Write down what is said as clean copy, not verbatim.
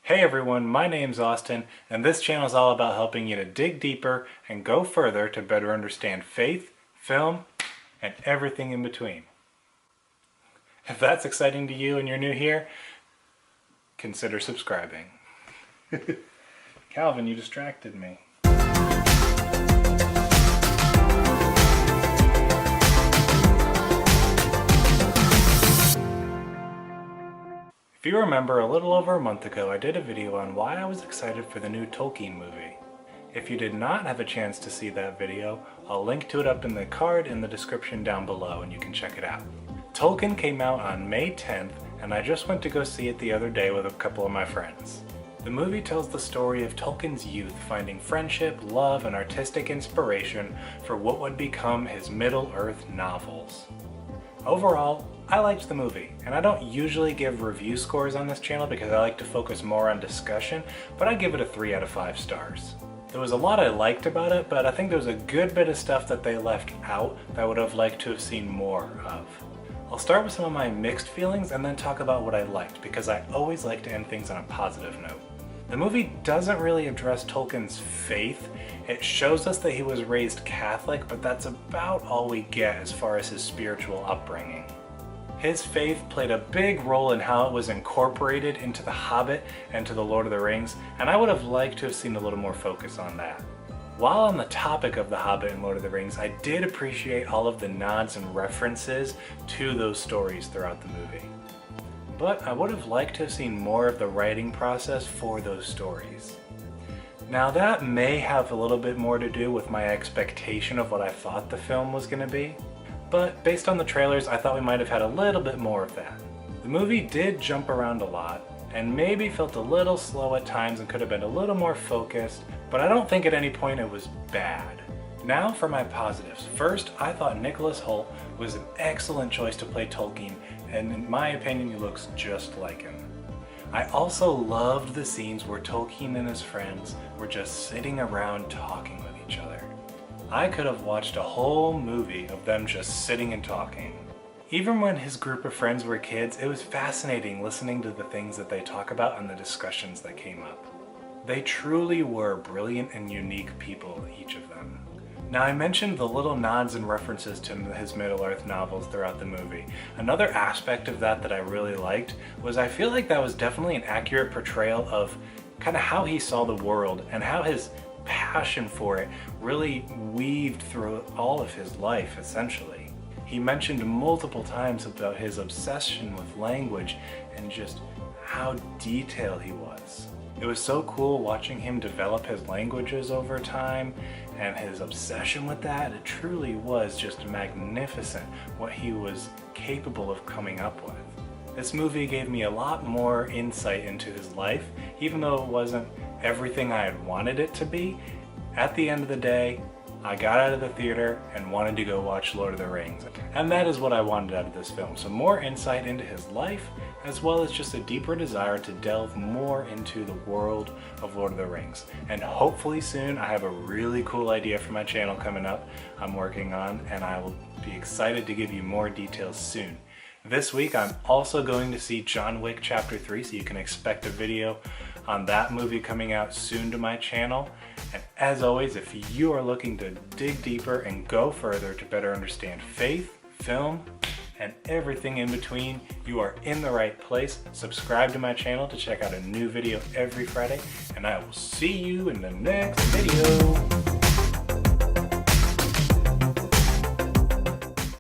Hey everyone, my name's Austin, and this channel is all about helping you to dig deeper and go further to better understand faith, film, and everything in between. If that's exciting to you and you're new here, consider subscribing. Calvin, you distracted me. If you remember, a little over a month ago I did a video on why I was excited for the new Tolkien movie. If you did not have a chance to see that video, I'll link to it up in the card in the description down below and you can check it out. Tolkien came out on May 10th and I just went to go see it the other day with a couple of my friends. The movie tells the story of Tolkien's youth finding friendship, love, and artistic inspiration for what would become his Middle-earth novels. Overall, I liked the movie, and I don't usually give review scores on this channel because I like to focus more on discussion, but I'd give it a 3 out of 5 stars. There was a lot I liked about it, but I think there was a good bit of stuff that they left out that I would have liked to have seen more of. I'll start with some of my mixed feelings and then talk about what I liked, because I always like to end things on a positive note. The movie doesn't really address Tolkien's faith. It shows us that he was raised Catholic, but that's about all we get as far as his spiritual upbringing. His faith played a big role in how it was incorporated into The Hobbit and to The Lord of the Rings, and I would have liked to have seen a little more focus on that. While on the topic of The Hobbit and Lord of the Rings, I did appreciate all of the nods and references to those stories throughout the movie. But I would have liked to have seen more of the writing process for those stories. Now that may have a little bit more to do with my expectation of what I thought the film was going to be, but based on the trailers I thought we might have had a little bit more of that. The movie did jump around a lot, and maybe felt a little slow at times and could have been a little more focused, but I don't think at any point it was bad. Now for my positives. First, I thought Nicholas Hoult was an excellent choice to play Tolkien, and in my opinion he looks just like him. I also loved the scenes where Tolkien and his friends were just sitting around talking with each other. I could have watched a whole movie of them just sitting and talking. Even when his group of friends were kids, it was fascinating listening to the things that they talk about and the discussions that came up. They truly were brilliant and unique people, each of them. Now I mentioned the little nods and references to his Middle-earth novels throughout the movie. Another aspect of that I really liked was I feel like that was definitely an accurate portrayal of kind of how he saw the world and how his passion for it really weaved through all of his life, essentially. He mentioned multiple times about his obsession with language and just how detailed he was. It was so cool watching him develop his languages over time and his obsession with that. It truly was just magnificent what he was capable of coming up with. This movie gave me a lot more insight into his life, even though it wasn't everything I had wanted it to be. At the end of the day, I got out of the theater and wanted to go watch Lord of the Rings. And that is what I wanted out of this film. Some more insight into his life, as well as just a deeper desire to delve more into the world of Lord of the Rings. And hopefully soon I have a really cool idea for my channel coming up I'm working on, and I will be excited to give you more details soon. This week I'm also going to see John Wick Chapter 3, so you can expect a video on that movie coming out soon to my channel. And as always, if you are looking to dig deeper and go further to better understand faith, film, and everything in between, you are in the right place. Subscribe to my channel to check out a new video every Friday, and I will see you in the next video.